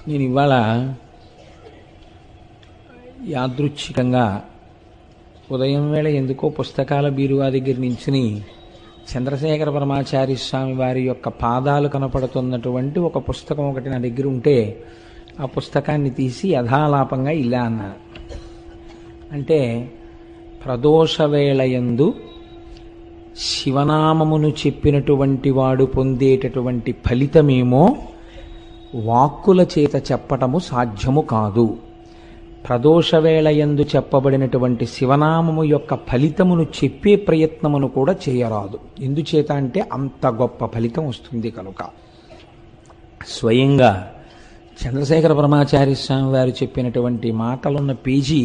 నేను ఇవాళ యాదృచ్ఛికంగా ఉదయం వేళ ఎందుకో పుస్తకాల బీరువా దగ్గర నించుని చంద్రశేఖర పరమాచార్య స్వామి వారి యొక్క పాదాలు కనపడుతున్నటువంటి ఒక పుస్తకం ఒకటి నా దగ్గర ఉంటే ఆ పుస్తకాన్ని తీసి యథాలాపంగా ఇలా అన్నాను. అంటే ప్రదోషవేళయందు శివనామమును చెప్పినటువంటి వాడు పొందేటటువంటి ఫలితమేమో వాక్కుల చేత చెప్పటము సాధ్యము కాదు. ప్రదోషవేళయందు చెప్పబడినటువంటి శివనామము యొక్క ఫలితమును చెప్పే ప్రయత్నమును కూడా చేయరాదు. ఎందుచేత అంటే అంత గొప్ప ఫలితం వస్తుంది కనుక. స్వయంగా చంద్రశేఖర పరమాచార్య స్వామి వారు చెప్పినటువంటి మాటలున్న పేజీ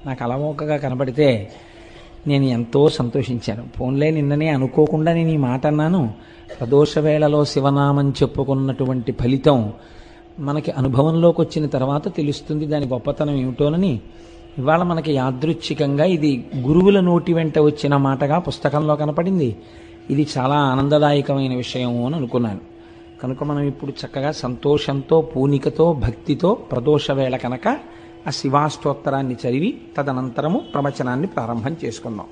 నాకు అలవోకగా కనబడితే నేను ఎంతో సంతోషించాను. ఫోన్లే నిన్ననే అనుకోకుండా నేను ఈ మాట అన్నాను. ప్రదోషవేళలో శివనామం చెప్పుకున్నటువంటి ఫలితం మనకి అనుభవంలోకి వచ్చిన తర్వాత తెలుస్తుంది దాని గొప్పతనం ఏమిటోనని. ఇవాళ మనకి యాదృచ్ఛికంగా ఇది గురువుల నోటి వెంట వచ్చిన మాటగా పుస్తకంలో కనపడింది. ఇది చాలా ఆనందదాయకమైన విషయం అని అనుకున్నాను. కనుక మనం ఇప్పుడు చక్కగా సంతోషంతో పూనికతో భక్తితో ప్రదోషవేళ కనుక ఆ శివాష్టోత్తరాన్ని చదివి తదనంతరము ప్రవచనాన్ని ప్రారంభం చేసుకుందాం.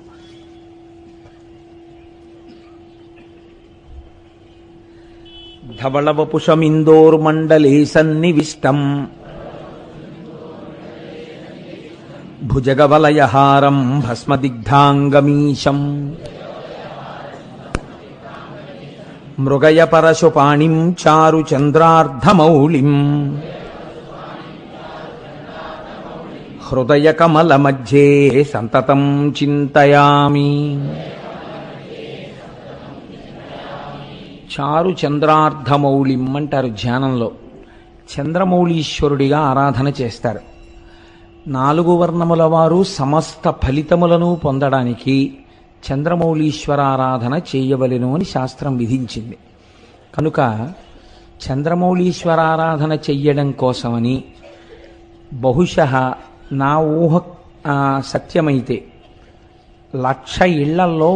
ధవళవపుషమిందోర్మండలే సన్నివిష్టం భుజగవలయహారం భస్మదిగ్ధాంగమీశం మృగయ పరశుపాణిం చారు చంద్రార్ధమౌళిం హృదయ కమల మధ్యే సంతతం చింతయామి. చారు చంద్రార్ధమౌళిం అంటారు ధ్యానంలో. చంద్రమౌళీశ్వరుడిగా ఆరాధన చేస్తారు. 4 వర్ణముల వారు సమస్త ఫలితములను పొందడానికి చంద్రమౌళీశ్వరారాధన చేయవలెను అని శాస్త్రం విధించింది. కనుక చంద్రమౌళీశ్వరారాధన చెయ్యడం కోసమని బహుశః నా ఊహ సత్యమైతే 1,00,000 ఇళ్లల్లో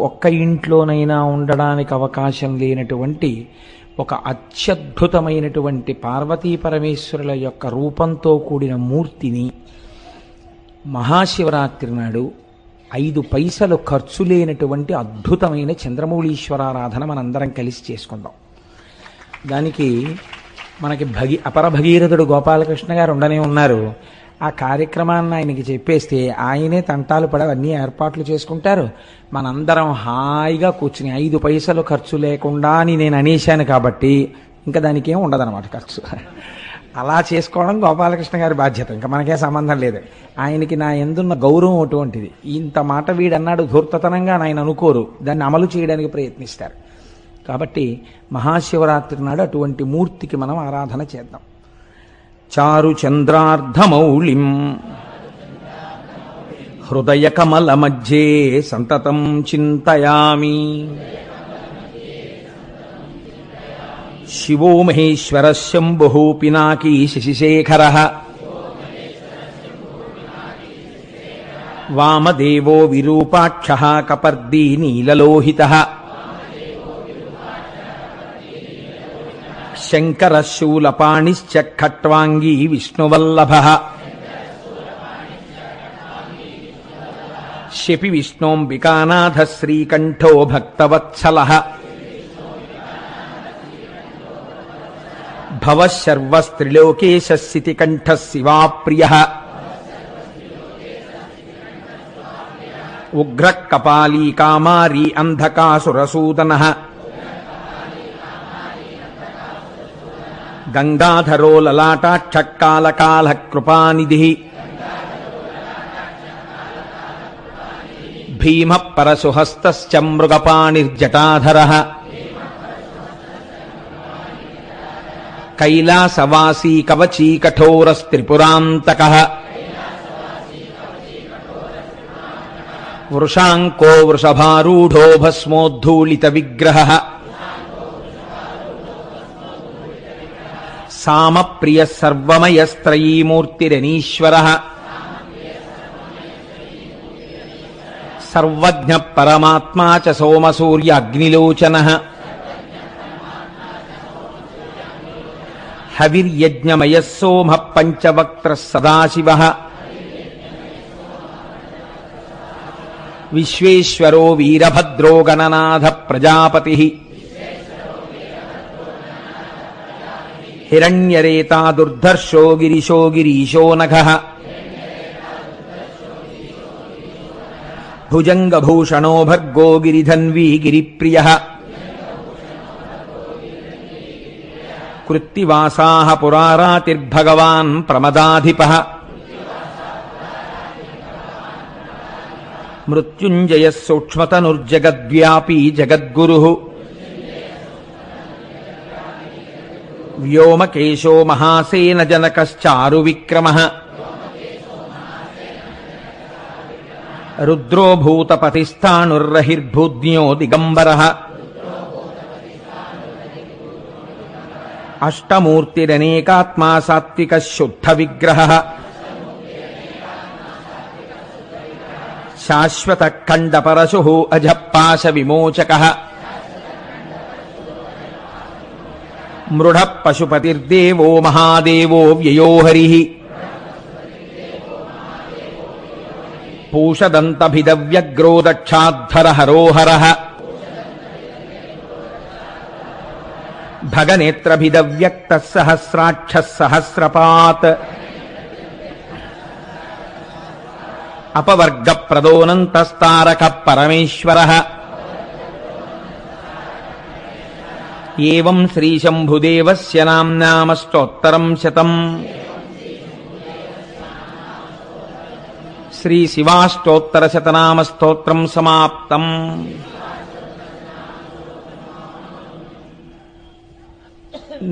ఒక్క ఇంట్లోనైనా ఉండడానికి అవకాశం లేనటువంటి ఒక అత్యద్భుతమైనటువంటి పార్వతీ పరమేశ్వరుల యొక్క రూపంతో కూడిన మూర్తిని మహాశివరాత్రి నాడు 5 పైసలు ఖర్చు లేనటువంటి అద్భుతమైన చంద్రమౌళీశ్వరారాధన మనందరం కలిసి చేసుకుందాం. దానికి మనకి అపర భగీరథుడు గోపాలకృష్ణ గారు ఉండనే ఉన్నారు. ఆ కార్యక్రమాన్ని ఆయనకి చెప్పేస్తే ఆయనే తంటాలు పడి అన్ని ఏర్పాట్లు చేసుకుంటారు. మనందరం హాయిగా కూర్చుని 5 పైసలు ఖర్చు లేకుండా అని నేను అనేశాను కాబట్టి ఇంకా దానికి ఏం ఉండదన్నమాట ఖర్చు. అలా చేసుకోవడం గోపాలకృష్ణ గారి బాధ్యత, ఇంకా మనకే సంబంధం లేదు. ఆయనకి నా ఎందున్న గౌరవం అటువంటిది. ఇంత మాట వీడన్నాడు ధూర్తతనంగా ఆయన అనుకోరు, దాన్ని అమలు చేయడానికి ప్రయత్నిస్తారు. కాబట్టి మహాశివరాత్రి నాడు అటువంటి మూర్తికి మనం ఆరాధన చేద్దాం. చారు చంద్రార్ధమౌళిం హృదయ కమల మధ్యే సంతతం చింతయామి. శివో మహేశ్వర శంభుః పినాకీ శశిశేఖరః వామదేవో విరూపాక్షః కపర్దీ నీలలోహితః శంకర శూలపాణిశ్చ ఖట్వాంగీ విష్ణువల్లభః శపి విష్ణోంబికానాథ శ్రీకంఠో భక్తవత్సలః భవః సర్వస్త్రిలోకేశ స్థితికంఠః శివాప్రియః ఉగ్రః కపాలీ కామారీ అంధకాసురసూదనః గంగాధరో లలాటాక్షకాలకాల కృపానిధిః భీమ పరశుహస్తశ్చ మృగపాణిర్జటాధరః కైలాసవాసీ కవచీ కఠోరస్త్రిపురాంతకః వృషాంకో వృషభారూఢో భస్మోద్ధూళిత విగ్రహః సామప్రియ సర్వమయస్త్రయీమూర్తిరనీశ్వరః సర్వజ్ఞ పరమాత్మా చ సోమసూర్య అగ్నిలోచనః హవిర్యజ్ఞమయః సోమః పంచవక్త్రః సదాశివః విశ్వేశ్వరో వీరభద్రో గణనాథః ప్రజాపతిః హిరణ్యరేతా దుర్ధర్షో గిరిశో గిరీశో నఘః భుజంగభూషణో భర్గో గిరిధన్వీ గిరిప్రియః కృత్తివాసాః పురారాతిర్భగవాన్ ప్రమదాధిపః మృత్యుంజయః సూక్ష్మతనుర్జగద్వ్యాపీ జగద్గురుః వ్యోమకేశో మహాసేన జనకశ్చారు విక్రమః రుద్రో భూతపతిస్థాణుర్రహిర్భూజ్ఞో దిగంబరః అష్టమూర్తిరనేకాత్మా సాత్వికः శుద్ధ విగ్రహः శాశ్వత ఖండపరశుః అజపాశ విమోచకః మృఢ పశుపతిర్దేవో మహాదేవో వ్యయో హరిః పూషదంతభిదవ్యగ్రో దక్షాద్ధర హరోహరః భగనేత్రభిదవ్యక్తః సహస్రాక్షः సహస్రపాత్ అపవర్గప్రదోనంతస్తారకః పరమేశ్వరః ఏవం శ్రీశంభుదేవస్య నామ్నామష్టోత్తరం శతం శ్రీశివాష్టోత్తరశతనామస్తోత్రం సమాప్తం.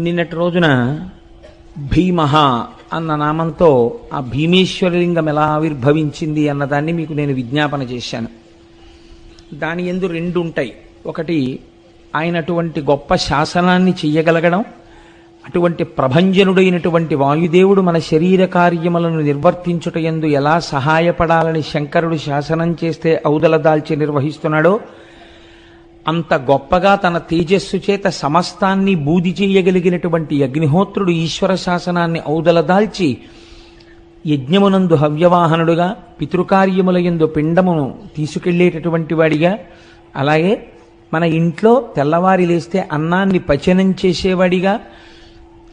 నిన్నటి రోజున భీమః అన్న నామంతో ఆ భీమేశ్వరలింగం ఎలా ఆవిర్భవించింది అన్నదాన్ని మీకు నేను విజ్ఞాపన చేశాను. దాని యందు రెండు ఉంటాయి. ఒకటి ఆయన అటువంటి గొప్ప శాసనాన్ని చెయ్యగలగడం, అటువంటి ప్రభంజనుడైనటువంటి వాయుదేవుడు మన శరీర కార్యములను నిర్వర్తించుట యందు ఎలా సహాయపడాలని శంకరుడు శాసనం చేస్తే ఔదల దాల్చి నిర్వహిస్తున్నాడో అంత గొప్పగా తన తేజస్సు చేత సమస్తాన్ని బూది చేయగలిగినటువంటి అగ్నిహోత్రుడు ఈశ్వర శాసనాన్ని ఔదల దాల్చి యజ్ఞమునందు హవ్యవాహనుడుగా, పితృకార్యములయందు పిండమును తీసుకెళ్లేటటువంటి వాడిగా, అలాగే మన ఇంట్లో తెల్లవారి లేస్తే అన్నాన్ని పచనం చేసేవాడిగా,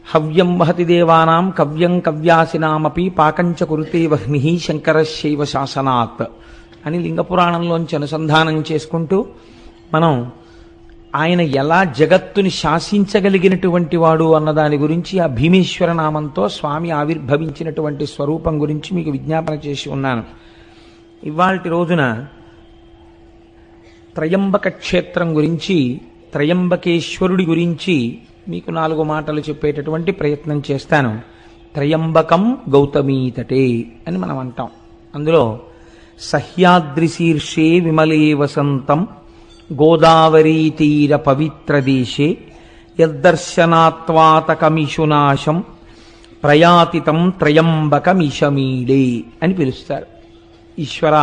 హవ్యం వహతి దేవానాం కవ్యం కవ్యాసినామపి పాకంచ కురుతే వహ్ని శంకరశైవ శాసనాత్ అని లింగపురాణంలోంచి అనుసంధానం చేసుకుంటూ మనం ఆయన ఎలా జగత్తుని శాసించగలిగినటువంటి వాడు అన్నదాని గురించి ఆ భీమేశ్వర నామంతో స్వామి ఆవిర్భవించినటువంటి స్వరూపం గురించి మీకు విజ్ఞాపన చేసి ఉన్నాను. ఇవాల్టి రోజున త్రయంబక క్షేత్రం గురించి, త్రయంబకేశ్వరుడి గురించి మీకు 4 మాటలు చెప్పేటటువంటి ప్రయత్నం చేస్తాను. త్రయంబకం గౌతమీతటే అని మనం అంటాం. అందులో సహ్యాద్రి శీర్షే విమలే వసంతం గోదావరీ తీర పవిత్ర దేశే యద్దర్శనాత్వాతకమిషునాశం ప్రయాతితం త్రయంబకమిషమీడే అని పిలుస్తారు. ఈశ్వర,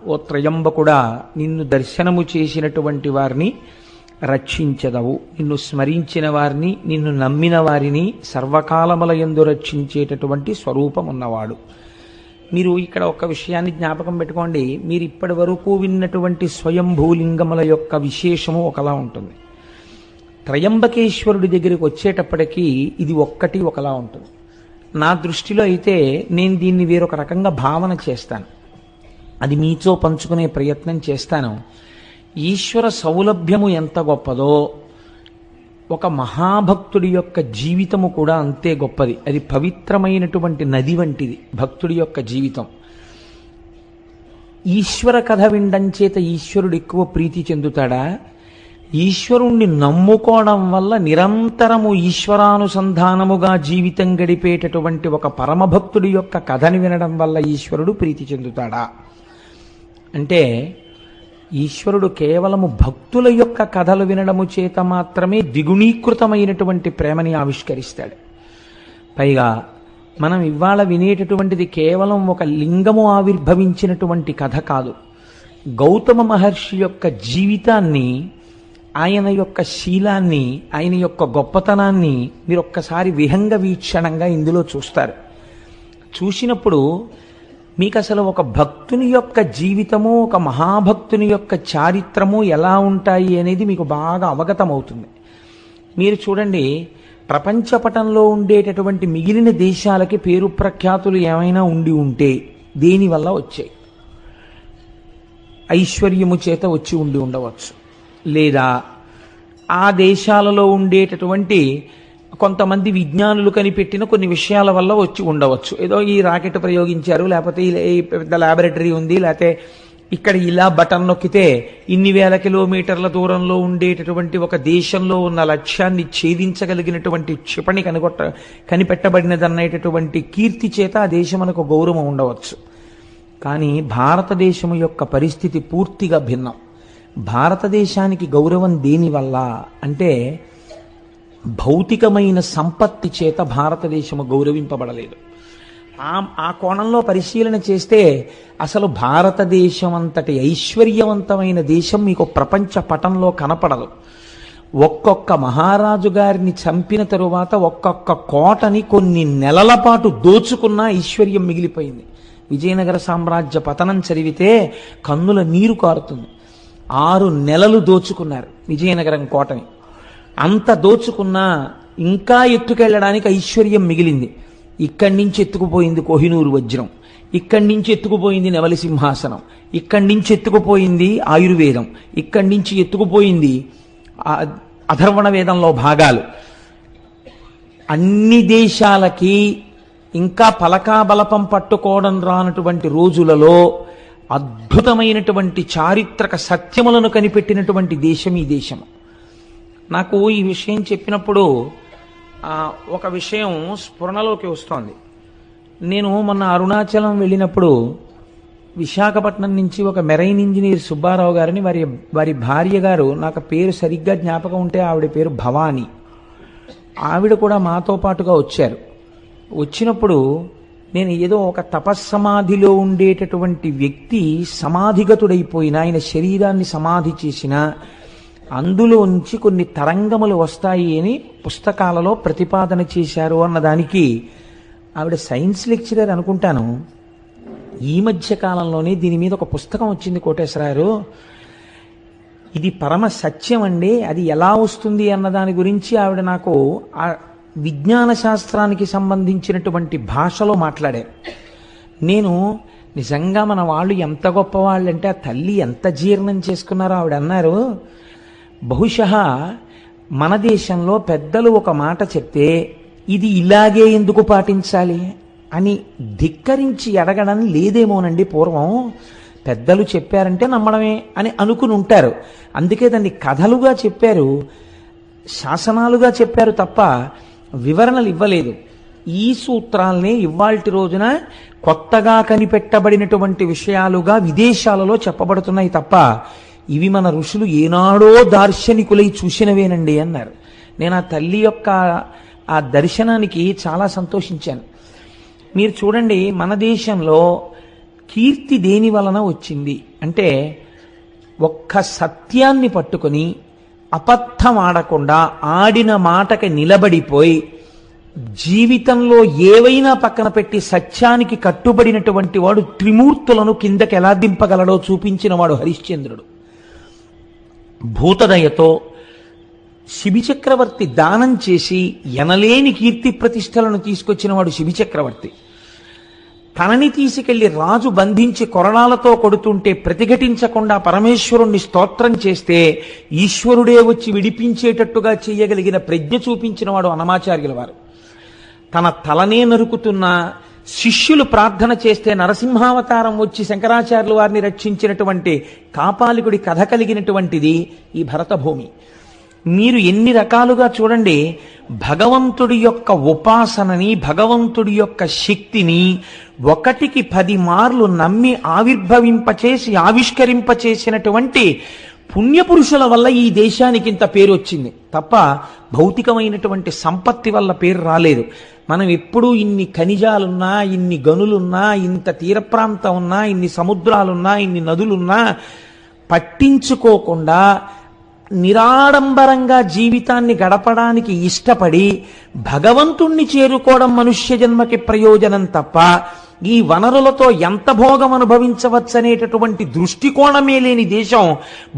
ఓ త్రయంబకుడా, నిన్ను దర్శనము చేసినటువంటి వారిని రక్షించదవు, నిన్ను స్మరించిన వారిని, నిన్ను నమ్మిన వారిని సర్వకాలములయందు రక్షించేటటువంటి స్వరూపం ఉన్నవాడు. మీరు ఇక్కడ ఒక విషయాన్ని జ్ఞాపకం పెట్టుకోండి. మీరు ఇప్పటి వరకు విన్నటువంటి స్వయంభూలింగముల యొక్క విశేషము ఒకలా ఉంటుంది. త్రయంబకేశ్వరుడి దగ్గరికి వచ్చేటప్పటికీ ఇది ఒక్కటి ఒకలా ఉంటుంది. నా దృష్టిలో అయితే నేను దీన్ని వేరొక రకంగా భావన చేస్తాను, అది మీతో పంచుకునే ప్రయత్నం చేస్తాను. ఈశ్వర సౌలభ్యము ఎంత గొప్పదో ఒక మహాభక్తుడి యొక్క జీవితము కూడా అంతే గొప్పది. అది పవిత్రమైనటువంటి నది వంటిది భక్తుడి యొక్క జీవితం. ఈశ్వర కథ వినడం చేత ఈశ్వరుడు ఎక్కువ ప్రీతి చెందుతాడా? ఈశ్వరుణ్ణి నమ్ముకోవడం వల్ల నిరంతరము ఈశ్వరానుసంధానముగా జీవితం గడిపేటటువంటి ఒక పరమభక్తుడి యొక్క కథని వినడం వల్ల ఈశ్వరుడు ప్రీతి చెందుతాడా అంటే, ఈశ్వరుడు కేవలము భక్తుల యొక్క కథలు వినడము చేత మాత్రమే ద్విగుణీకృతమైనటువంటి ప్రేమని ఆవిష్కరిస్తాడు. పైగా మనం ఇవాళ వినేటటువంటిది కేవలం ఒక లింగము ఆవిర్భవించినటువంటి కథ కాదు. గౌతమ మహర్షి యొక్క జీవితాన్ని ఆయన యొక్క శీలాన్ని, ఆయన యొక్క గొప్పతనాన్ని మీరు ఒక్కసారి విహంగ వీక్షణంగా ఇందులో చూస్తారు. చూసినప్పుడు మీకు అసలు ఒక భక్తుని యొక్క జీవితము, ఒక మహాభక్తుని యొక్క చారిత్రము ఎలా ఉంటాయి అనేది మీకు బాగా అవగతమవుతుంది. మీరు చూడండి, ప్రపంచపటంలో ఉండేటటువంటి మిగిలిన దేశాలకి పేరు ప్రఖ్యాతులు ఏమైనా ఉండి ఉంటే దేనివల్ల వచ్చాయి? ఐశ్వర్యము చేత వచ్చి ఉండి ఉండవచ్చు, లేదా ఆ దేశాలలో ఉండేటటువంటి కొంతమంది విజ్ఞానులు కనిపెట్టిన కొన్ని విషయాల వల్ల వచ్చి ఉండవచ్చు. ఏదో ఈ రాకెట్ ప్రయోగించారు, లేకపోతే ఈ పెద్ద ల్యాబొరేటరీ ఉంది, లేకపోతే ఇక్కడ ఇలా బటన్ నొక్కితే ఇన్ని వేల కిలోమీటర్ల దూరంలో ఉండేటటువంటి ఒక దేశంలో ఉన్న లక్ష్యాన్ని ఛేదించగలిగినటువంటి క్షిపణి కనిపెట్టబడినదనేటటువంటి కీర్తి చేత ఆ దేశమునకు గౌరవం ఉండవచ్చు. కానీ భారతదేశం యొక్క పరిస్థితి పూర్తిగా భిన్నం. భారతదేశానికి గౌరవం దేనివల్ల అంటే భౌతికమైన సంపత్తి చేత భారతదేశము గౌరవింపబడలేదు. ఆ కోణంలో పరిశీలన చేస్తే అసలు భారతదేశం అంతటి ఐశ్వర్యవంతమైన దేశం మీకు ప్రపంచ పటంలో కనపడదు. ఒక్కొక్క మహారాజు గారిని చంపిన తరువాత ఒక్కొక్క కోటని కొన్ని నెలల పాటు దోచుకున్న ఐశ్వర్యం మిగిలిపోయింది. విజయనగర సామ్రాజ్య పతనం చదివితే కన్నుల నీరు కారుతుంది. 6 నెలలు దోచుకున్నారు విజయనగరం కోటని. అంత దోచుకున్నా ఇంకా ఎత్తుకెళ్ళడానికి ఐశ్వర్యం మిగిలింది. ఇక్కడి నుంచి ఎత్తుకుపోయింది కోహినూరు వజ్రం, ఇక్కడి నుంచి ఎత్తుకుపోయింది నెమలి సింహాసనం, ఇక్కడి నుంచి ఎత్తుకుపోయింది ఆయుర్వేదం, ఇక్కడి నుంచి ఎత్తుకుపోయింది అథర్వణ వేదంలో భాగాలు. అన్ని దేశాలకి ఇంకా పలకాబలపం పట్టుకోవడం రానటువంటి రోజులలో అద్భుతమైనటువంటి చారిత్రక సత్యములను కనిపెట్టినటువంటి దేశం ఈ దేశం. నాకు ఈ విషయం చెప్పినప్పుడు ఒక విషయం స్ఫురణలోకి వస్తోంది. నేను మొన్న అరుణాచలం వెళ్ళినప్పుడు విశాఖపట్నం నుంచి ఒక మెరైన్ ఇంజనీర్ సుబ్బారావు గారిని వారి భార్య గారు, నాకు పేరు సరిగ్గా జ్ఞాపకం ఉంటే ఆవిడ పేరు భవానీ, ఆవిడ కూడా మాతో పాటుగా వచ్చారు. వచ్చినప్పుడు నేను ఏదో ఒక తపస్సమాధిలో ఉండేటటువంటి వ్యక్తి సమాధిగతుడైపోయిన, ఆయన శరీరాన్ని సమాధి చేసిన అందులోంచి కొన్ని తరంగములు వస్తాయి అని పుస్తకాలలో ప్రతిపాదన చేశారు అన్నదానికి ఆవిడ సైన్స్ లెక్చరర్ అనుకుంటాను. ఈ మధ్య కాలంలోనే దీని మీద ఒక పుస్తకం వచ్చింది కోటేశ్వరారు, ఇది పరమ సత్యం అండి, అది ఎలా వస్తుంది అన్న దాని గురించి ఆవిడ నాకు ఆ విజ్ఞాన శాస్త్రానికి సంబంధించినటువంటి భాషలో మాట్లాడారు. నేను నిజంగా మన వాళ్ళు ఎంత గొప్పవాళ్ళంటే ఆ తల్లి ఎంత జీర్ణం చేసుకున్నారో ఆవిడ అన్నారు. బహుశः మన దేశంలో పెద్దలు ఒక మాట చెప్తే ఇది ఇలాగే ఎందుకు పాటించాలి అని ధిక్కరించి అడగడం లేదేమోనండి. పూర్వం పెద్దలు చెప్పారంటే నమ్మడమే అని అనుకుని ఉంటారు. అందుకే దాన్ని కథలుగా చెప్పారు, శాసనాలుగా చెప్పారు తప్ప వివరణలు ఇవ్వలేదు. ఈ సూత్రాల్ని ఇవాల్టి రోజున కొత్తగా కనిపెట్టబడినటువంటి విషయాలుగా విదేశాలలో చెప్పబడుతున్నాయి తప్ప ఇవి మన ఋషులు ఏనాడో దార్శనికులై చూసినవేనండి అన్నారు. నేను ఆ తల్లి యొక్క ఆ దర్శనానికి చాలా సంతోషించాను. మీరు చూడండి, మన దేశంలో కీర్తి దేని వలన వచ్చింది అంటే ఒక్క సత్యాన్ని పట్టుకొని అబద్ధం ఆడకుండా ఆడిన మాటకి నిలబడిపోయి జీవితంలో ఏవైనా పక్కన పెట్టి సత్యానికి కట్టుబడినటువంటి వాడు త్రిమూర్తులను కిందకి ఎలా దింపగలడో చూపించిన వాడు హరిశ్చంద్రుడు. భూతదయతో శిబిచక్రవర్తి దానం చేసి ఎనలేని కీర్తి ప్రతిష్టలను తీసుకొచ్చిన వాడు శిబిచక్రవర్తి. తనని తీసుకెళ్లి రాజు బంధించి కొరడాలతో కొడుతుంటే ప్రతిఘటించకుండా పరమేశ్వరుణ్ణి స్తోత్రం చేస్తే ఈశ్వరుడే వచ్చి విడిపించేటట్టుగా చేయగలిగిన ప్రజ్ఞ చూపించిన వాడు అన్నమాచార్యుల వారు. తన తలనే నరుకుతున్న శిష్యులు ప్రార్థన చేస్తే నరసింహావతారం వచ్చి శంకరాచార్యుల వారిని రక్షించినటువంటి కాపాలికుడి కథ కలిగినటువంటిది ఈ భరతభూమి. మీరు ఎన్ని రకాలుగా చూడండి, భగవంతుడి యొక్క ఉపాసనని, భగవంతుడి యొక్క శక్తిని 1కి 10 మార్లు నమ్మి ఆవిర్భవింపచేసి ఆవిష్కరింపచేసినటువంటి పుణ్యపురుషుల వల్ల ఈ దేశానికి ఇంత పేరు వచ్చింది తప్ప భౌతికమైనటువంటి సంపత్తి వల్ల పేరు రాలేదు. మనం ఎప్పుడూ ఇన్ని ఖనిజాలున్నా, ఇన్ని గనులున్నా, ఇంత తీర ప్రాంతం ఉన్నా, ఇన్ని సముద్రాలున్నా, ఇన్ని నదులున్నా పట్టించుకోకుండా నిరాడంబరంగా జీవితాన్ని గడపడానికి ఇష్టపడి భగవంతుణ్ణి చేరుకోవడం మనుష్య జన్మకి ప్రయోజనం తప్ప ఈ వనరులతో ఎంత భోగం అనుభవించవచ్చనేటటువంటి దృష్టికోణమే లేని దేశం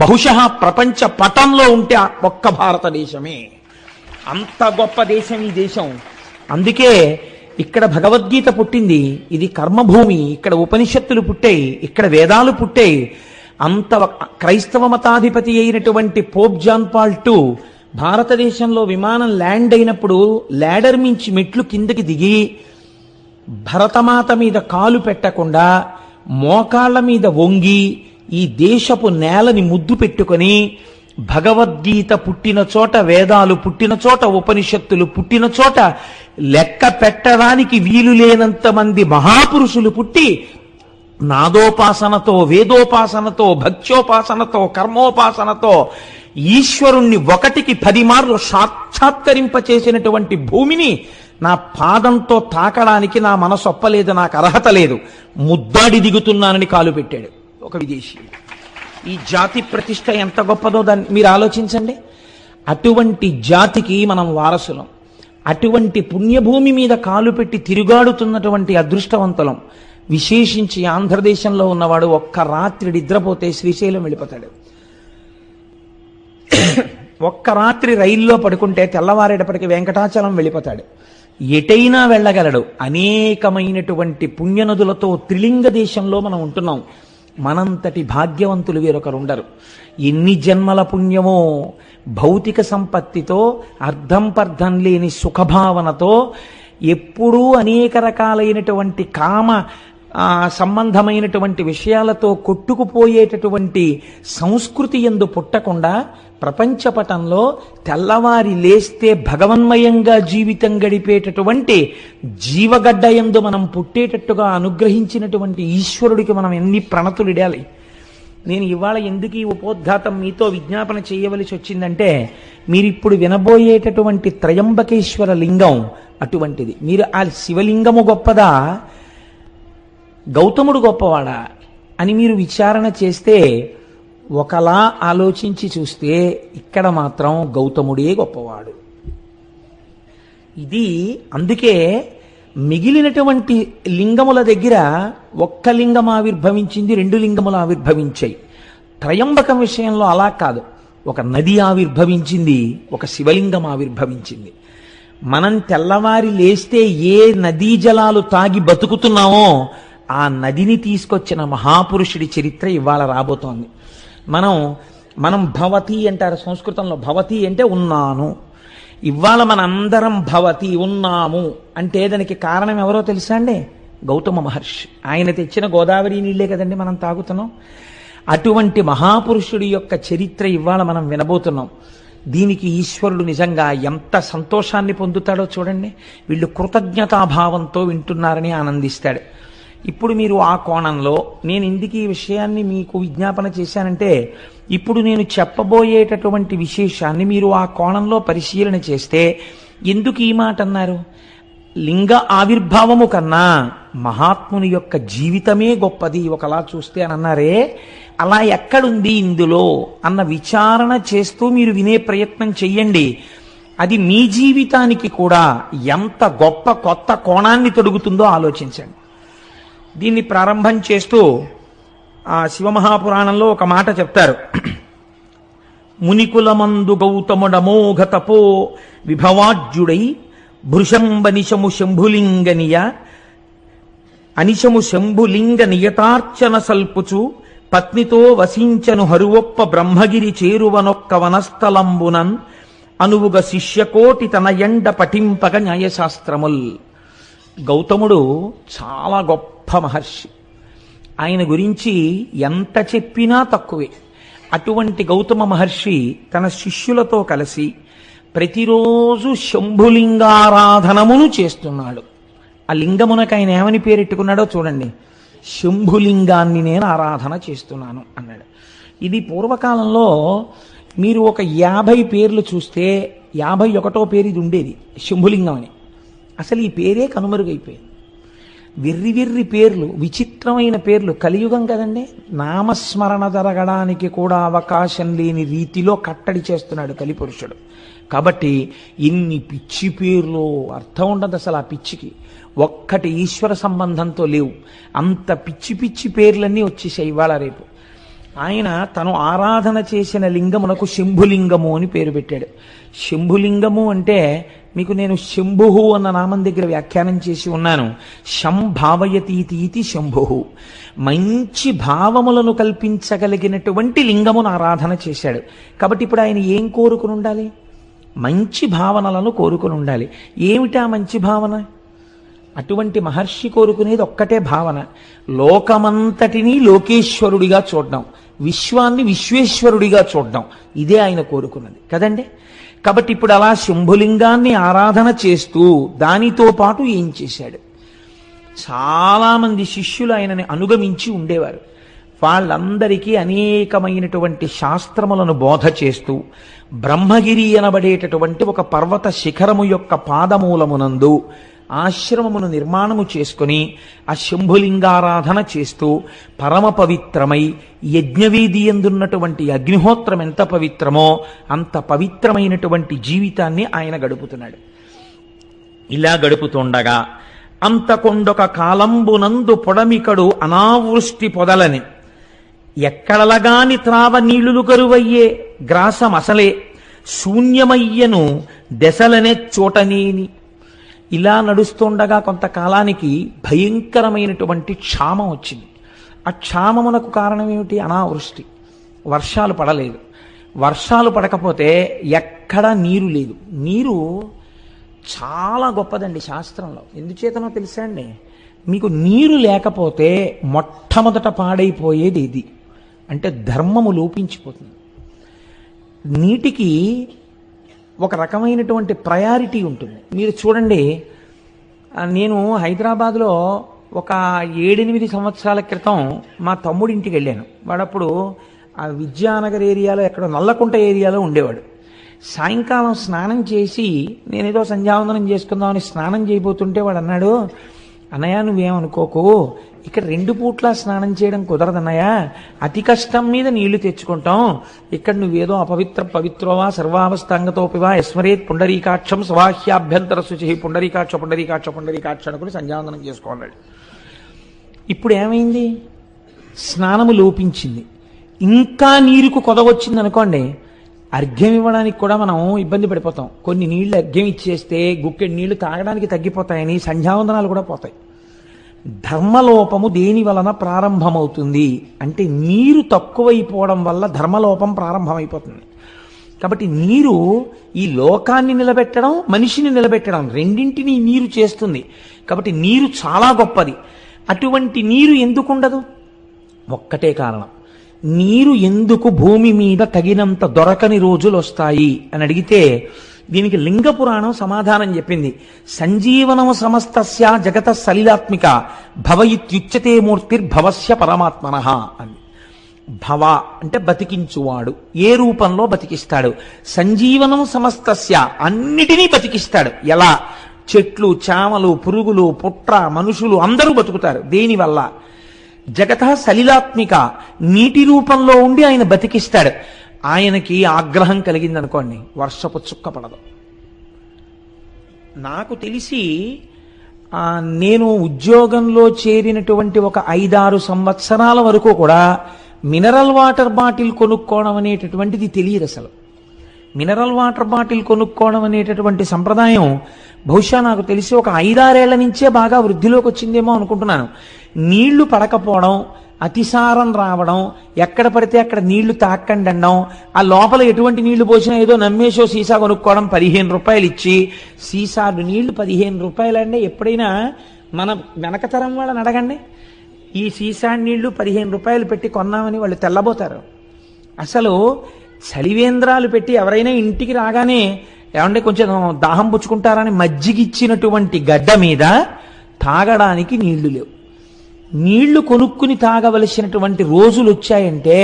బహుశः ప్రపంచ పటంలో ఉంటే ఒక్క భారతదేశమే. అంత గొప్ప దేశం ఈ దేశం. అందుకే ఇక్కడ భగవద్గీత పుట్టింది. ఇది కర్మభూమి. ఇక్కడ ఉపనిషత్తులు పుట్టాయి, ఇక్కడ వేదాలు పుట్టాయి. అంత క్రైస్తవ మతాధిపతి అయినటువంటి పోప్ జాన్ పాల్ II భారతదేశంలో విమానం ల్యాండ్ అయినప్పుడు ల్యాడర్ మించి మెట్లు కిందకి దిగి భరతమాత మీద కాలు పెట్టకుండా మోకాళ్ల మీద వంగి ఈ దేశపు నేలని ముద్దు పెట్టుకొని భగవద్గీత పుట్టిన చోట, వేదాలు పుట్టిన చోట, ఉపనిషత్తులు పుట్టిన చోట లెక్క పెట్టడానికి వీలు లేనంత మంది మహాపురుషులు పుట్టి నాదోపాసనతో, వేదోపాసనతో, భక్త్యోపాసనతో, కర్మోపాసనతో ఈశ్వరుణ్ణి 1కి 10 మార్లు సాక్షాత్కరింపచేసినటువంటి భూమిని నా పాదంతో తాకడానికి నా మనసు ఒప్పలేదు, నాకు అర్హత లేదు, ముద్దాడి దిగుతున్నానని కాలు పెట్టాడు ఒక విదేశీ. ఈ జాతి ప్రతిష్ట ఎంత గొప్పదో దాన్ని మీరు ఆలోచించండి. అటువంటి జాతికి మనం వారసులం. అటువంటి పుణ్యభూమి మీద కాలు పెట్టి తిరుగాడుతున్నటువంటి అదృష్టవంతులం. విశేషించి ఆంధ్రదేశంలో ఉన్నవాడు ఒక్క రాత్రి నిద్రపోతే శ్రీశైలం వెళ్ళిపోతాడు. ఒక్క రాత్రి రైల్లో పడుకుంటే తెల్లవారేటప్పటికి వెంకటాచలం వెళ్ళిపోతాడు. ఎటైనా వెళ్ళగలడు. అనేకమైనటువంటి పుణ్యనదులతో త్రిలింగ దేశంలో మనం ఉంటున్నాం. మనంతటి భాగ్యవంతులు వేరొకరు ఉండరు. ఎన్ని జన్మల పుణ్యమో భౌతిక సంపత్తితో, అర్థం పర్థం లేని సుఖభావనతో, ఎప్పుడూ అనేక రకాలైనటువంటి కామ సంబంధమైనటువంటి విషయాలతో కొట్టుకుపోయేటటువంటి సంస్కృతి యందు పుట్టకుండా ప్రపంచపటంలో తెల్లవారి లేస్తే భగవన్మయంగా జీవితం గడిపేటటువంటి జీవగడ్డ యందు మనం పుట్టేటట్టుగా అనుగ్రహించినటువంటి ఈశ్వరుడికి మనం ఎన్ని ప్రణతులు ఇడాలి. నేను ఇవాళ ఎందుకు ఈ ఉపోద్ఘాతం మీతో విజ్ఞాపన చేయవలసి వచ్చిందంటే, మీరిప్పుడు వినబోయేటటువంటి త్రయంబకేశ్వర లింగం అటువంటిది. మీరు ఆ శివలింగము గొప్పదా, గౌతముడు గొప్పవాడా అని మీరు విచారణ చేస్తే, ఒకలా ఆలోచించి చూస్తే ఇక్కడ మాత్రం గౌతముడే గొప్పవాడు. ఇది అందుకే మిగిలినటువంటి లింగముల దగ్గర ఒక్క లింగం ఆవిర్భవించింది, 2 లింగములు ఆవిర్భవించాయి. త్రయంబకం విషయంలో అలా కాదు. ఒక నది ఆవిర్భవించింది, ఒక శివలింగం ఆవిర్భవించింది. మనం తెల్లవారి లేస్తే ఏ నదీ జలాలు తాగి బతుకుతున్నామో ఆ నదిని తీసుకొచ్చిన మహాపురుషుడి చరిత్ర ఇవాళ రాబోతోంది. మనం భవతి అంటారు సంస్కృతంలో. భవతి అంటే ఉన్నాను. ఇవాళ మనందరం భవతి ఉన్నాము అంటే దానికి కారణం ఎవరో తెలుసా అండి? గౌతమ మహర్షి. ఆయన తెచ్చిన గోదావరి నీళ్లే కదండి మనం తాగుతున్నాం. అటువంటి మహాపురుషుడి యొక్క చరిత్ర ఇవాళ మనం వినబోతున్నాం. దీనికి ఈశ్వరుడు నిజంగా ఎంత సంతోషాన్ని పొందుతాడో చూడండి. వీళ్ళు కృతజ్ఞతాభావంతో వింటున్నారని ఆనందిస్తాడు. ఇప్పుడు మీరు ఆ కోణంలో నేను ఎందుకు ఈ విషయాన్ని మీకు విజ్ఞాపన చేశానంటే, ఇప్పుడు నేను చెప్పబోయేటటువంటి విశేషాన్ని మీరు ఆ కోణంలో పరిశీలన చేస్తే, ఎందుకు ఈ మాట అన్నారు? లింగ ఆవిర్భావము కన్నా మహాత్ముని యొక్క జీవితమే గొప్పది ఒకలా చూస్తే అని అన్నారే, అలా ఎక్కడుంది ఇందులో అన్న విచారణ చేస్తూ మీరు వినే ప్రయత్నం చెయ్యండి. అది మీ జీవితానికి కూడా ఎంత గొప్ప కొత్త కోణాన్ని తొడుగుతుందో ఆలోచించండి. దీన్ని ప్రారంభం చేస్తూ ఆ శివమహాపురాణంలో ఒక మాట చెప్తారు. మునికులమందు గౌతముడమోఘ తపో విభవాజ్యుడై భృశంబనిశము శంభులింగనియ అనిశము శంభులింగ నియతార్చన సల్పుచు పత్నితో వసించను హరువొప్ప బ్రహ్మగిరి చేరువనొక్క వనస్థలంబునన్ అనువుగ శిష్యకోటి తన ఎండ పఠింపగ న్యాయశాస్త్రముల్. గౌతముడు చాలా గొప్ప మహర్షి. ఆయన గురించి ఎంత చెప్పినా తక్కువే. అటువంటి గౌతమ మహర్షి తన శిష్యులతో కలిసి ప్రతిరోజు శంభులింగారాధనమును చేస్తున్నాడు. ఆ లింగమునకు ఆయన ఏమని పేరెట్టుకున్నాడో చూడండి. శంభులింగాన్ని నేను ఆరాధన చేస్తున్నాను అన్నాడు. ఇది పూర్వకాలంలో మీరు ఒక 50 పేర్లు చూస్తే 51వ పేరు ఇది ఉండేది, శంభులింగం అని. అసలు ఈ పేరే కనుమరుగైపోయింది. వెర్రి వెర్రి పేర్లు, విచిత్రమైన పేర్లు. కలియుగం కదండి, నామస్మరణ జరగడానికి కూడా అవకాశం లేని రీతిలో కట్టడి చేస్తున్నాడు కలిపురుషుడు. కాబట్టి ఇన్ని పిచ్చి పేర్లు, అర్థం ఉండదు అసలు ఆ పిచ్చికి. ఒక్కటి ఈశ్వర సంబంధంతో లేవు. అంత పిచ్చి పిచ్చి పేర్లన్నీ వచ్చేసాయి ఇవాళ రేపు. ఆయన తను ఆరాధన చేసిన లింగమునకు శంభులింగము అని పేరు పెట్టాడు. శంభులింగము అంటే మీకు నేను శంభుహు అన్న నామం దగ్గర వ్యాఖ్యానం చేసి ఉన్నాను. శంభావయతీతి శంభుహు, మంచి భావములను కల్పించగలిగినటువంటి లింగమును ఆరాధన చేశాడు. కాబట్టి ఇప్పుడు ఆయన ఏం కోరుకుని ఉండాలి? మంచి భావనలను కోరుకుని ఉండాలి. ఏమిటా మంచి భావన? అటువంటి మహర్షి కోరుకునేది ఒక్కటే భావన, లోకమంతటినీ లోకేశ్వరుడిగా చూడడం, విశ్వాన్ని విశ్వేశ్వరుడిగా చూడడం. ఇదే ఆయన కోరుకున్నది కదండి. కాబట్టి ఇప్పుడు అలా శంభులింగాన్ని ఆరాధన చేస్తూ దానితో పాటు ఏం చేశాడు? చాలామంది శిష్యులు ఆయనని అనుగమించి ఉండేవారు. వాళ్ళందరికీ అనేకమైనటువంటి శాస్త్రములను బోధ చేస్తూ బ్రహ్మగిరి అనబడేటటువంటి ఒక పర్వత శిఖరము యొక్క పాదమూలమునందు ఆశ్రమమును నిర్మాణము చేసుకుని ఆ శంభులింగారాధన చేస్తూ పరమ పవిత్రమై, యజ్ఞవేది ఎందున్నటువంటి అగ్నిహోత్రం ఎంత పవిత్రమో అంత పవిత్రమైనటువంటి జీవితాన్ని ఆయన గడుపుతున్నాడు. ఇలా గడుపుతుండగా అంతకొండొక కాలంబునందు పొడమికడు అనావృష్టి పొదలని, ఎక్కడలగాని త్రావ నీళ్లు కరువయ్యే గ్రాసమసలే శూన్యమయ్యను దశలనే చోటనేని. ఇలా నడుస్తుండగా కొంతకాలానికి భయంకరమైనటువంటి క్షామం వచ్చింది. ఆ క్షామమునకు కారణం ఏమిటి? అనావృష్టి. వర్షాలు పడలేదు. వర్షాలు పడకపోతే ఎక్కడా నీరు లేదు. నీరు చాలా గొప్పదండి శాస్త్రంలో. ఎందుచేతనో తెలుసా అండి? మీకు నీరు లేకపోతే మొట్టమొదట పాడైపోయేది ఇది. అంటే ధర్మము లోపించిపోతుంది. నీటికి ఒక రకమైనటువంటి ప్రయారిటీ ఉంటుంది. మీరు చూడండి, నేను హైదరాబాద్లో ఒక 7-8 సంవత్సరాల క్రితం మా తమ్ముడింటికి వెళ్ళాను. వాడప్పుడు ఆ విద్యానగర్ ఏరియాలో ఎక్కడో నల్లకుంట ఏరియాలో ఉండేవాడు. సాయంకాలం స్నానం చేసి నేనేదో సంధ్యావందనం చేసుకుందామని స్నానం చేయబోతుంటే వాడు అన్నాడు, అన్నయ్య నువ్వేమనుకోకు, ఇక్కడ 2 పూట్ల స్నానం చేయడం కుదరదన్నయ్య, అతి కష్టం మీద నీళ్లు తెచ్చుకుంటాం. ఇక్కడ నువ్వేదో పవిత్రోవా సర్వావస్థాంగతోపివా యస్మరేత్ పుండరీకాక్షం స్వాహ్యాభ్యంతర శుచి పుండరీకాక్ష పుండరీకాక్ష పుండరీకాక్ష అనుకుని సంధ్యావందనం చేసుకోన్నాడు. ఇప్పుడు ఏమైంది? స్నానము లోపించింది. ఇంకా నీరుకు కొదవచ్చింది అనుకోండి, అర్ఘ్యం ఇవ్వడానికి కూడా మనం ఇబ్బంది పడిపోతాం. కొన్ని నీళ్లు అర్ఘ్యం ఇచ్చేస్తే గుక్కెడి నీళ్లు తాగడానికి తగ్గిపోతాయని సంధ్యావందనాలు కూడా పోతాయి. ధర్మలోపము దేని వలన ప్రారంభమవుతుంది అంటే నీరు తక్కువైపోవడం వల్ల ధర్మలోపం ప్రారంభమైపోతుంది. కాబట్టి నీరు ఈ లోకాన్ని నిలబెట్టడం, మనిషిని నిలబెట్టడం రెండింటినీ నీరు చేస్తుంది. కాబట్టి నీరు చాలా గొప్పది. అటువంటి నీరు ఎందుకు ఉండదు? ఒక్కటే కారణం, నీరు ఎందుకు భూమి మీద తగినంత దొరకని రోజులు వస్తాయి అని అడిగితే దీనికి లింగ పురాణం సమాధానం చెప్పింది. సంజీవనము సమస్తస్య జగత సలిలాత్మిక భవ ఇత్యుచ్యతే మూర్తిర్భవస్య పరమాత్మనః అని. భవ అంటే బతికించువాడు, ఏ రూపంలో బతికిస్తాడు? సంజీవనం సమస్తస్య, అన్నిటినీ బతికిస్తాడు. ఎలా? చెట్లు, చామలు, పురుగులు, పుట్ర, మనుషులు అందరూ బతుకుతారు. దేనివల్ల? జగత సలిలాత్మిక, నీటి రూపంలో ఉండి ఆయన బతికిస్తాడు. ఆయనకి ఆగ్రహం కలిగిందనుకోండి, వర్షపు చుక్క పడదు. నాకు తెలిసి నేను ఉద్యోగంలో చేరినటువంటి ఒక 5-6 సంవత్సరాల వరకు కూడా మినరల్ వాటర్ బాటిల్ కొనుక్కోవడం అనేటటువంటిది తెలియదు అసలు. మినరల్ వాటర్ బాటిల్ కొనుక్కోవడం అనేటటువంటి సంప్రదాయం బహుశా నాకు తెలిసి ఒక 5-6 ఏళ్ల నుంచే బాగా వృద్ధిలోకి వచ్చిందేమో అనుకుంటున్నాను. నీళ్లు పడకపోవడం, అతిసారం రావడం, ఎక్కడ పడితే అక్కడ నీళ్లు తాక్కండి అనడం, ఆ లోపల ఎటువంటి నీళ్లు పోసినా ఏదో నమ్మేసో సీసా కొనుక్కోవడం, 15 రూపాయలు ఇచ్చి సీసాలు నీళ్లు 15 రూపాయలు అండి. ఎప్పుడైనా మన వెనకతరం వాళ్ళని అడగండి, ఈ సీసా నీళ్లు 15 రూపాయలు పెట్టి కొన్నామని వాళ్ళు తెల్లబోతారు. అసలు చలివేంద్రాలు పెట్టి ఎవరైనా ఇంటికి రాగానే ఏమంటే కొంచెం దాహం పుచ్చుకుంటారని మజ్జిగిచ్చినటువంటి గడ్డ మీద తాగడానికి నీళ్లు లేవు. నీళ్లు కొనుక్కుని తాగవలసినటువంటి రోజులు వచ్చాయంటే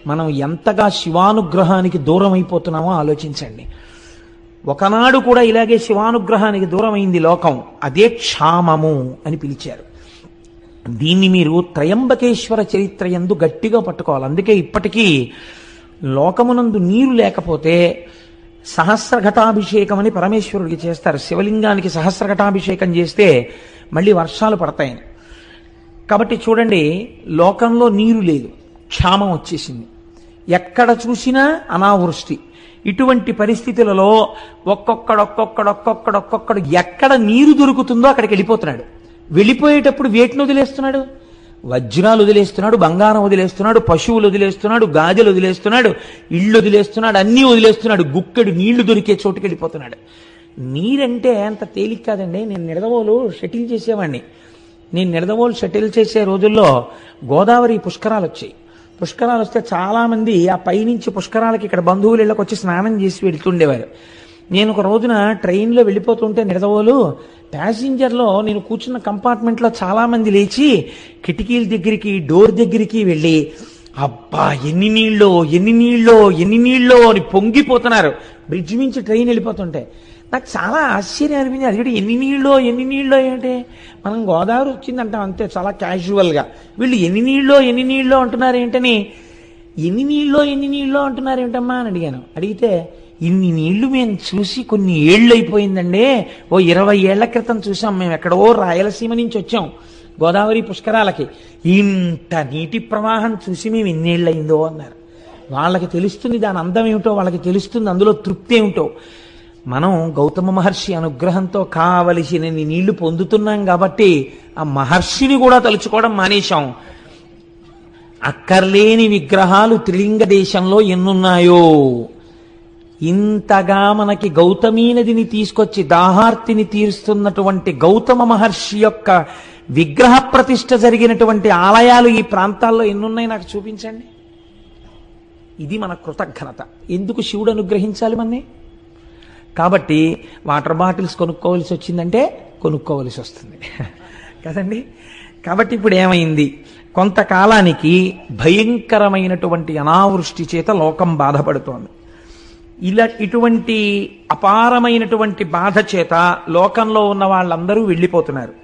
మనం ఎంతగా శివానుగ్రహానికి దూరం అయిపోతున్నామో ఆలోచించండి. ఒకనాడు కూడా ఇలాగే శివానుగ్రహానికి దూరం అయింది లోకం. అదే క్షామము అని పిలిచారు. దీన్ని మీరు త్రయంబకేశ్వర చరిత్ర యందు గట్టిగా పట్టుకోవాలి. అందుకే ఇప్పటికీ లోకమునందు నీరు లేకపోతే సహస్రఘటాభిషేకం అని పరమేశ్వరుడికి చేస్తారు. శివలింగానికి సహస్రఘటాభిషేకం చేస్తే మళ్ళీ వర్షాలు పడతాయని. కాబట్టి చూడండి, లోకంలో నీరు లేదు, క్షామం వచ్చేసింది, ఎక్కడ చూసినా అనావృష్టి. ఇటువంటి పరిస్థితులలో ఒక్కొక్కడు ఎక్కడ నీరు దొరుకుతుందో అక్కడికి వెళ్ళిపోతున్నాడు. వెళ్ళిపోయేటప్పుడు వేటిని వదిలేస్తున్నాడు? వజ్రాలు వదిలేస్తున్నాడు, బంగారం వదిలేస్తున్నాడు, పశువులు వదిలేస్తున్నాడు, గాజులు వదిలేస్తున్నాడు, ఇళ్ళు వదిలేస్తున్నాడు, అన్నీ వదిలేస్తున్నాడు. గుక్కెడు నీళ్లు దొరికే చోటుకి వెళ్ళిపోతున్నాడు. నీరంటే అంత తేలిక కాదండి. నేను నిడదవోలు షటిల్ చేసేవాడిని. నేను నిడదవోలు షటిల్ చేసే రోజుల్లో గోదావరి పుష్కరాలు వచ్చాయి. పుష్కరాలు వస్తే చాలామంది ఆ పైనుంచి పుష్కరాలకి ఇక్కడ బంధువులు ఇళ్ళకి వచ్చి స్నానం చేసి వెళ్తుండేవారు. నేను ఒక రోజున ట్రైన్లో వెళ్ళిపోతుంటే నిడదవోలు ప్యాసింజర్లో నేను కూర్చున్న కంపార్ట్మెంట్లో చాలామంది లేచి కిటికీల దగ్గరికి, డోర్ దగ్గరికి వెళ్ళి అబ్బా ఎన్ని నీళ్ళో అని పొంగిపోతున్నారు. బ్రిడ్జ్ నుంచి ట్రైన్ వెళ్ళిపోతుంటే నాకు చాలా ఆశ్చర్యం అనిపించింది. అది కూడా ఎన్ని నీళ్ళో ఏంటి? మనం గోదావరి వచ్చిందంటాం అంతే, చాలా క్యాజువల్గా. వీళ్ళు ఎన్ని నీళ్ళో అంటున్నారు ఏంటని, ఎన్ని నీళ్ళో అంటున్నారు ఏంటమ్మా అని అడిగాను. అడిగితే ఇన్ని నీళ్లు మేము చూసి కొన్ని ఏళ్ళు అయిపోయిందండి, ఓ 20 ఏళ్ల క్రితం చూసాం, మేము ఎక్కడో రాయలసీమ నుంచి వచ్చాం గోదావరి పుష్కరాలకి, ఇంత నీటి ప్రవాహం చూసి మేము ఎన్నేళ్ళయిందో అన్నారు. వాళ్ళకి తెలుస్తుంది దాని అందం ఏమిటో, వాళ్ళకి తెలుస్తుంది అందులో తృప్తి ఏమిటో. మనం గౌతమ మహర్షి అనుగ్రహంతో కావలసినన్ని నీళ్లు పొందుతున్నాం కాబట్టి ఆ మహర్షిని కూడా తలుచుకోవడం మానేశాం. అక్కర్లేని విగ్రహాలు త్రిలింగ దేశంలో ఎన్నున్నాయో. ఇంతగా మనకి గౌతమీ నదిని తీసుకొచ్చి దాహార్తిని తీరుస్తున్నటువంటి గౌతమ మహర్షి యొక్క విగ్రహ ప్రతిష్ఠ జరిగినటువంటి ఆలయాలు ఈ ప్రాంతాల్లో ఎన్నున్నాయి నాకు చూపించండి. ఇది మన కృతజ్ఞత. ఎందుకు శివుడు అనుగ్రహించాలి మనని? కాబట్టి వాటర్ బాటిల్స్ కొనుక్కోవలసి వచ్చిందంటే కొనుక్కోవలసి వస్తుంది కదండి. కాబట్టి ఇప్పుడు ఏమైంది? కొంతకాలానికి భయంకరమైనటువంటి అనావృష్టి చేత లోకం బాధపడుతోంది. ఇటువంటి అపారమైనటువంటి బాధ చేత లోకంలో ఉన్న వాళ్ళందరూ వెళ్ళిపోతున్నారు.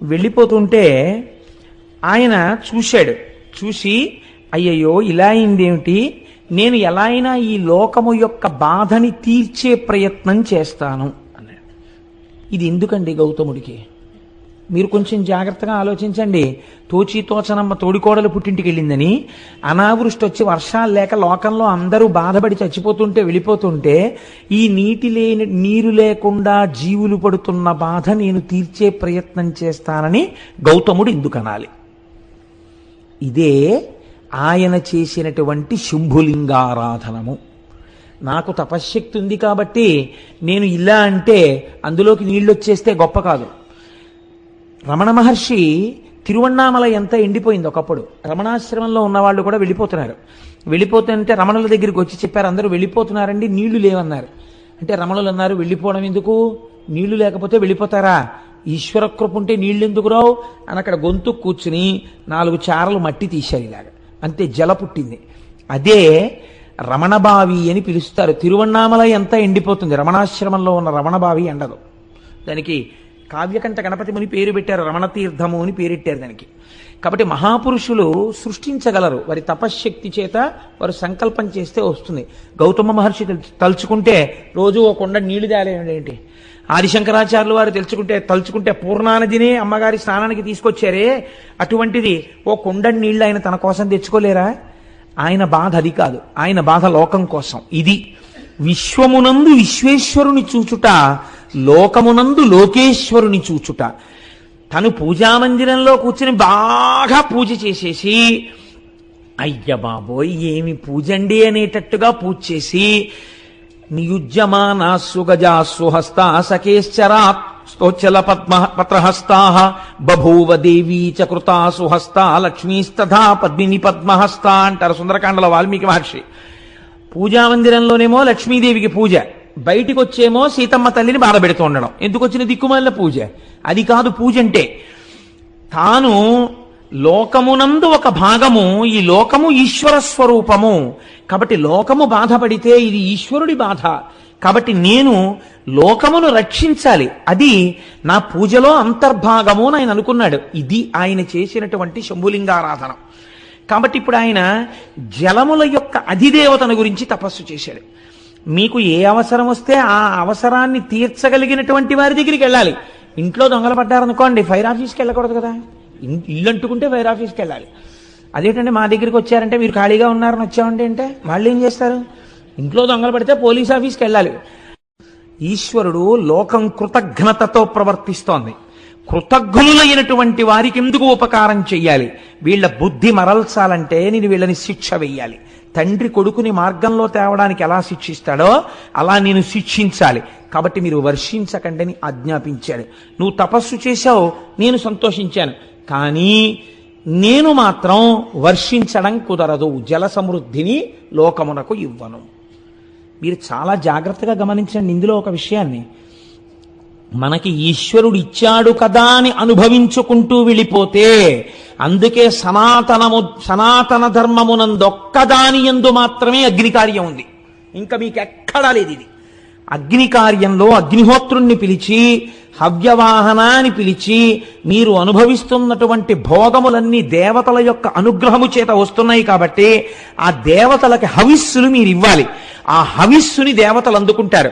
వెళ్ళిపోతుంటే ఆయన చూశాడు. చూసి అయ్యయ్యో ఇలా అయిందేమిటి, నేను ఎలా అయినా ఈ లోకము యొక్క బాధని తీర్చే ప్రయత్నం చేస్తాను అన్నాడు. ఇది ఎందుకండి గౌతముడికి? మీరు కొంచెం జాగ్రత్తగా ఆలోచించండి. తోచనమ్మ తోడికోడలు పుట్టింటికి వెళ్ళిందని అనావృష్టి వచ్చి వర్షాలు లేక లోకంలో అందరూ బాధపడి చచ్చిపోతుంటే వెళ్ళిపోతుంటే ఈ నీరు లేకుండా జీవులు పడుతున్న బాధ నేను తీర్చే ప్రయత్నం చేస్తానని గౌతముడు ఎందుకు అనాలి? ఇదే ఆయన చేసినటువంటి శంభులింగారాధనము. నాకు తపశ్శక్తి ఉంది కాబట్టి నేను ఇలా అంటే అందులోకి నీళ్ళు వచ్చేస్తే గొప్ప కాదు. రమణ మహర్షి తిరువణ్ణామల ఎంత ఎండిపోయింది ఒకప్పుడు. రమణాశ్రమంలో ఉన్నవాళ్ళు కూడా వెళ్ళిపోతున్నారు. వెళ్ళిపోతుంటే రమణుల దగ్గరికి వచ్చి చెప్పారు, అందరూ వెళ్ళిపోతున్నారండి, నీళ్లు లేవన్నారు. అంటే రమణులు అన్నారు, వెళ్ళిపోవడం ఎందుకు, నీళ్లు లేకపోతే వెళ్ళిపోతారా, ఈశ్వర కృప ఉంటే నీళ్ళు ఎందుకు రావు అని అక్కడ గొంతు కూర్చుని 4 చారలు మట్టి తీశారు ఇలాగా. అంతే, జల పుట్టింది. అదే రమణబావి అని పిలుస్తారు. తిరువణ్ణామల ఎంత ఎండిపోతుంది, రమణాశ్రమంలో ఉన్న రమణబావి ఎండదు. దానికి కావ్యకంఠ గణపతి ముని పేరు పెట్టారు, రమణతీర్థము అని పేరెట్టారు దానికి. కాబట్టి మహాపురుషులు సృష్టించగలరు, వారి తపశ్శక్తి చేత వారు సంకల్పం చేస్తే వస్తుంది. గౌతమ మహర్షి తలుచుకుంటే రోజు ఓ కొండ నీళ్లు తేలేంటి, ఆదిశంకరాచార్యులు వారు తలుచుకుంటే పూర్ణానదినే అమ్మగారి స్నానానికి తీసుకొచ్చారే, అటువంటిది ఓ కొండ నీళ్లు ఆయన తన కోసం తెచ్చుకోలేరా? ఆయన బాధ అది కాదు, ఆయన బాధ లోకం కోసం. ఇది విశ్వమునందు విశ్వేశ్వరుని చూచుట, లోకమునందు లోకేశ్వరుని చూచుట. తను పూజామందిరంలో కూర్చుని బాగా పూజ చేసేసి అయ్య బాబోయ్ ఏమి పూజండి అనేటట్టుగా పూజ చేసి నియుజ్యమానాస్సు గజాస్సు హస్తా సకేశ్చరా స్తోచల పత్రహస్తా బభూవ దేవీ చకృతాసు హస్తా లక్ష్మీస్తథా పద్మిని పద్మహస్తా అంటారు సుందరకాండలో వాల్మీకి మహర్షి. పూజామందిరంలోనేమో లక్ష్మీదేవికి పూజ, బయటికి వచ్చేమో సీతమ్మ తల్లిని బాధ పెడుతూ ఉండడం. ఎందుకు వచ్చిన దిక్కుమాలిన పూజ? అది కాదు పూజ అంటే. తాను లోకమునందు ఒక భాగము, ఈ లోకము ఈశ్వర స్వరూపము కాబట్టి లోకము బాధపడితే ఇది ఈశ్వరుడి బాధ. కాబట్టి నేను లోకమును రక్షించాలి, అది నా పూజలో అంతర్భాగము అని ఆయన అనుకున్నాడు. ఇది ఆయన చేసినటువంటి శంభులింగారాధన. కాబట్టి ఇప్పుడు ఆయన జలముల యొక్క అధిదేవతను గురించి తపస్సు చేశాడు. మీకు ఏ అవసరం వస్తే ఆ అవసరాన్ని తీర్చగలిగినటువంటి వారి దగ్గరికి వెళ్ళాలి. ఇంట్లో దొంగలు పడ్డారనుకోండి, ఫైర్ ఆఫీస్కి వెళ్ళకూడదు కదా. ఇల్లు అంటుకుంటే ఫైర్ ఆఫీస్కి వెళ్ళాలి. అదేంటంటే మా దగ్గరికి వచ్చారంటే మీరు ఖాళీగా ఉన్నారని వచ్చామంటే అంటే వాళ్ళు ఏం చేస్తారు? ఇంట్లో దొంగలు పడితే పోలీస్ ఆఫీస్కి వెళ్ళాలి. ఈశ్వరుడు లోకం కృతజ్ఞతతో ప్రవర్తిస్తోంది. కృతజ్ఞులైనటువంటి వారికి ఎందుకు ఉపకారం చెయ్యాలి? వీళ్ళ బుద్ధి మరల్చాలంటే నేను వీళ్ళని శిక్ష వెయ్యాలి. తండ్రి కొడుకుని మార్గంలో తేవడానికి ఎలా శిక్షిస్తాడో అలా నేను శిక్షించాలి. కాబట్టి మీరు వర్షించకండి అని ఆజ్ఞాపించాడు. నువ్వు తపస్సు చేశావు, నేను సంతోషించాను, కానీ నేను మాత్రం వర్షించడం కుదరదు, జల సమృద్ధిని లోకమునకు ఇవ్వను. మీరు చాలా జాగ్రత్తగా గమనించండి ఇందులో ఒక విషయాన్ని. మనకి ఈశ్వరుడు ఇచ్చాడు కదా అని అనుభవించుకుంటూ వెళ్ళిపోతే, అందుకే సనాతన ధర్మమునందొక్కదాని యందు మాత్రమే అగ్నికార్యం ఉంది, ఇంకా మీకు ఎక్కడా లేదు. ఇది అగ్నికార్యంలో అగ్నిహోత్రుణ్ణి పిలిచి హవ్యవాహన అని పిలిచి మీరు అనుభవిస్తున్నటువంటి భోగములన్నీ దేవతల యొక్క అనుగ్రహము చేత వస్తున్నాయి. కాబట్టి ఆ దేవతలకి హవిస్సులు మీరు ఇవ్వాలి. ఆ హవిస్సుని దేవతలు అందుకుంటారు.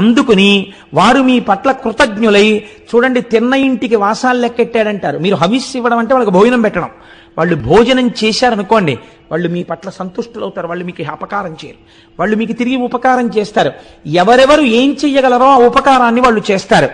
అందుకుని వారు మీ పట్ల కృతజ్ఞులై, చూడండి తిన్న ఇంటికి వాసాలు లెక్కెట్టాడంటారు. మీరు హవిస్సు ఇవ్వడం అంటే వాళ్ళకి భోజనం పెట్టడం. వాళ్ళు భోజనం చేశారనుకోండి, వాళ్ళు మీ పట్ల సంతుష్టులవుతారు, వాళ్ళు మీకు అపకారం చేయరు, వాళ్ళు మీకు తిరిగి ఉపకారం చేస్తారు. ఎవరెవరు ఏం చెయ్యగలరో ఆ ఉపకారాన్ని వాళ్ళు చేస్తారు.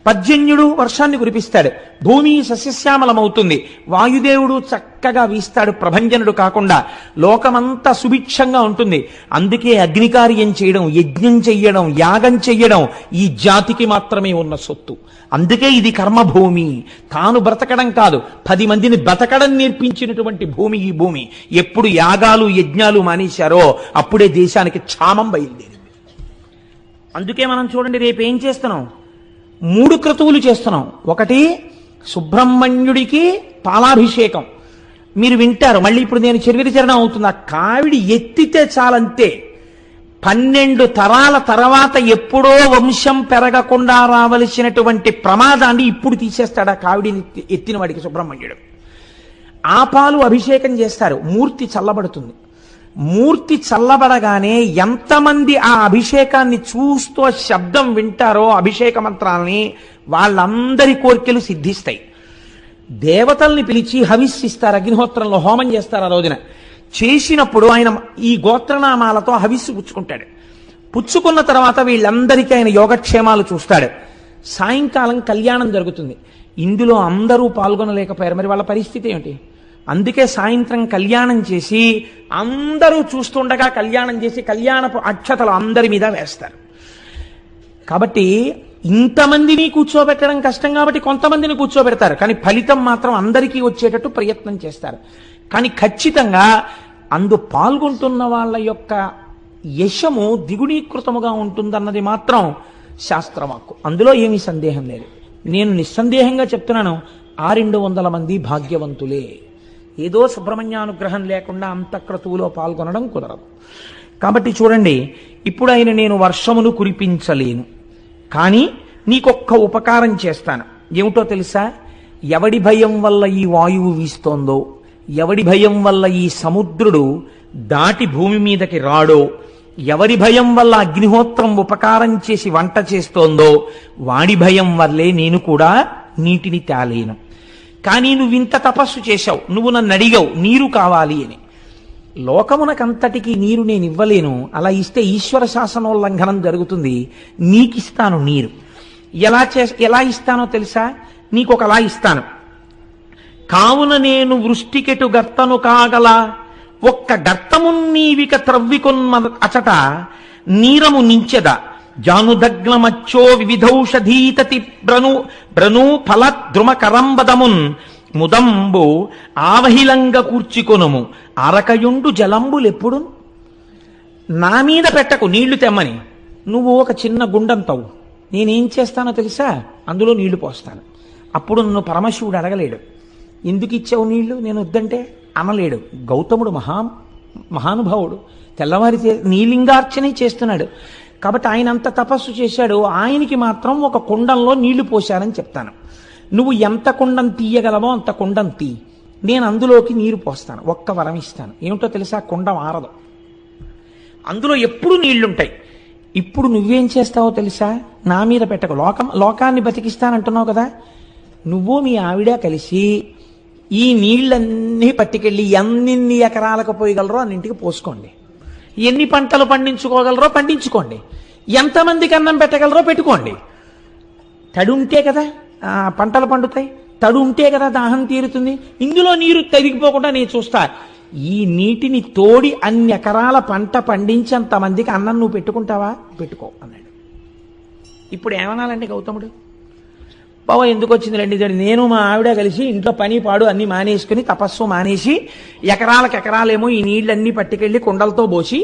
పర్జన్యుడు వర్షాన్ని కురిపిస్తాడు, భూమి సస్యశ్యామలమవుతుంది, వాయుదేవుడు చక్కగా వీస్తాడు, ప్రభంజనుడు కాకుండా లోకమంతా సుభిక్షంగా ఉంటుంది. అందుకే అగ్నికార్యం చేయడం, యజ్ఞం చెయ్యడం, యాగం చెయ్యడం ఈ జాతికి మాత్రమే ఉన్న సొత్తు. అందుకే ఇది కర్మభూమి. తాను బ్రతకడం కాదు, 10 మందిని బ్రతకడం నేర్పించినటువంటి భూమి ఈ భూమి. ఎప్పుడు యాగాలు యజ్ఞాలు మానేశారో అప్పుడే దేశానికి క్షామం బయలుదేరింది. అందుకే మనం చూడండి, రేపు ఏం చేస్తున్నాం? 3 క్రతువులు చేస్తున్నాం. ఒకటి సుబ్రహ్మణ్యుడికి పాలాభిషేకం. మీరు వింటారు, మళ్ళీ ఇప్పుడు నేను చరిత్రచరణం అవుతుంది. ఆ కావిడి ఎత్తితే చాలంతే. 12 తరాల తర్వాత ఎప్పుడో వంశం పెరగకుండా రావలసినటువంటి ప్రమాదాన్ని ఇప్పుడు తీసేస్తాడు ఆ కావిడిని ఎత్తిన వాడికి సుబ్రహ్మణ్యుడు. ఆ పాలు అభిషేకం చేస్తారు, మూర్తి చల్లబడుతుంది. మూర్తి చల్లబడగానే ఎంతమంది ఆ అభిషేకాన్ని చూస్తూ శబ్దం వింటారో అభిషేక మంత్రాలని, వాళ్ళందరి కోరికలు సిద్ధిస్తాయి. దేవతల్ని పిలిచి హవిస్సిస్తారు, అగ్నిహోత్రంలో హోమం చేస్తారు. ఆ రోజున చేసినప్పుడు ఆయన ఈ గోత్రనామాలతో హవిస్సు పుచ్చుకుంటాడు. పుచ్చుకున్న తర్వాత వీళ్ళందరికీ ఆయన యోగక్షేమాలు చూస్తాడు. సాయంకాలం కళ్యాణం జరుగుతుంది. ఇందులో అందరూ పాల్గొనలేకపోయారు, మరి వాళ్ళ పరిస్థితి ఏమిటి? అందుకే సాయంత్రం కళ్యాణం చేసి అందరూ చూస్తుండగా కళ్యాణం చేసి కళ్యాణపు అక్షతలు అందరి మీద వేస్తారు. కాబట్టి ఇంతమందిని కూర్చోబెట్టడం కష్టం కాబట్టి కొంతమందిని కూర్చోబెడతారు, కానీ ఫలితం మాత్రం అందరికీ వచ్చేటట్టు ప్రయత్నం చేస్తారు. కానీ ఖచ్చితంగా అందు పాల్గొంటున్న వాళ్ళ యొక్క యశము ద్విగుణీకృతముగా ఉంటుందన్నది మాత్రం శాస్త్రవాక్కు. అందులో ఏమీ సందేహం లేదు. నేను నిస్సందేహంగా చెప్తున్నాను, 200 మంది భాగ్యవంతులే. ఏదో సుబ్రహ్మణ్యానుగ్రహం లేకుండా అంతఃక్రతువులో పాల్గొనడం కుదరదు. కాబట్టి చూడండి, ఇప్పుడు ఆయన నేను వర్షమును కురిపించలేను, కానీ నీకొక్క ఉపకారం చేస్తాను. ఏమిటో తెలుసా? ఎవడి భయం వల్ల ఈ వాయువు వీస్తోందో, ఎవడి భయం వల్ల ఈ సముద్రుడు దాటి భూమి మీదకి రాడో, ఎవరి భయం వల్ల అగ్నిహోత్రం ఉపకారం చేసి వంట చేస్తోందో వాడి భయం వల్లే నేను కూడా నీటిని తేలేను. కానీ నువ్వు ఇంత తపస్సు చేశావు, నువ్వు నన్ను అడిగావు నీరు కావాలి అని. లోకమునకంతటికీ నీరు నేను ఇవ్వలేను, అలా ఇస్తే ఈశ్వర శాసనోల్లంఘనం జరుగుతుంది. నీకిస్తాను నీరు. ఎలా ఇస్తానో తెలుసా? నీకొకలా ఇస్తాను. కావున నేను వృష్టికెటు గర్తను కాగల, ఒక్క గర్తము నీవిక త్రవ్వికొన్న అచట నీరము నించెద, జానుదగ్నమచ్చో వివిధౌషధీతతి బ్రను ఫల ద్రుమకరంబదమున్ ముదంబు ఆవహిలంగ కూర్చికొనుము అరకయుండు జలంబులెప్పుడు. నా మీద పెట్టకు నీళ్లు తెమ్మని, నువ్వు ఒక చిన్న గుండంతవు, నేనేం చేస్తానో తెలుసా? అందులో నీళ్లు పోస్తాను. అప్పుడు నన్ను పరమశివుడు అడగలేడు, ఎందుకు ఇచ్చావు నీళ్లు నేను వద్దంటే అనలేడు. గౌతముడు మహానుభావుడు, తెల్లవారి నీలింగార్చనే చేస్తున్నాడు. కాబట్టి ఆయన అంత తపస్సు చేశాడు. ఆయనకి మాత్రం ఒక కుండంలో నీళ్లు పోశారని చెప్తాను. నువ్వు ఎంత కుండం తీయగలవో అంత కుండం తీ, నేను అందులోకి నీరు పోస్తాను, ఒక్క వరం ఇస్తాను. ఏమిటో తెలుసా? కుండం ఆరదు, అందులో ఎప్పుడూ నీళ్లుంటాయి. ఇప్పుడు నువ్వేం చేస్తావో తెలుసా? నా మీద పెట్టకు, లోకాన్ని బతికిస్తానంటున్నావు కదా, నువ్వు మీ ఆవిడ కలిసి ఈ నీళ్ళన్నీ పట్టుకెళ్ళి ఎన్ని ఎకరాలకు పోయగలరో అన్నింటికి పోసుకోండి, ఎన్ని పంటలు పండించుకోగలరో పండించుకోండి, ఎంతమందికి అన్నం పెట్టగలరో పెట్టుకోండి. తడి ఉంటే కదా పంటలు పండుతాయి, తడు ఉంటే కదా దాహం తీరుతుంది. ఇందులో నీరు తరిగిపోకుండా నేను చూస్తా. ఈ నీటిని తోడి అన్ని ఎకరాల పంట పండించేంతమందికి అన్నం నువ్వు పెట్టుకుంటావా? పెట్టుకో అన్నాడు. ఇప్పుడు ఏమనాలండి గౌతముడు? బావ ఎందుకు వచ్చింది రండి, నేను మా ఆవిడ కలిసి ఇంట్లో పని పాడు అన్ని మానేసుకుని తపస్సు మానేసి ఎకరాలకు ఎకరాలేమో ఈ నీళ్ళన్నీ పట్టుకెళ్ళి కుండలతో పోసి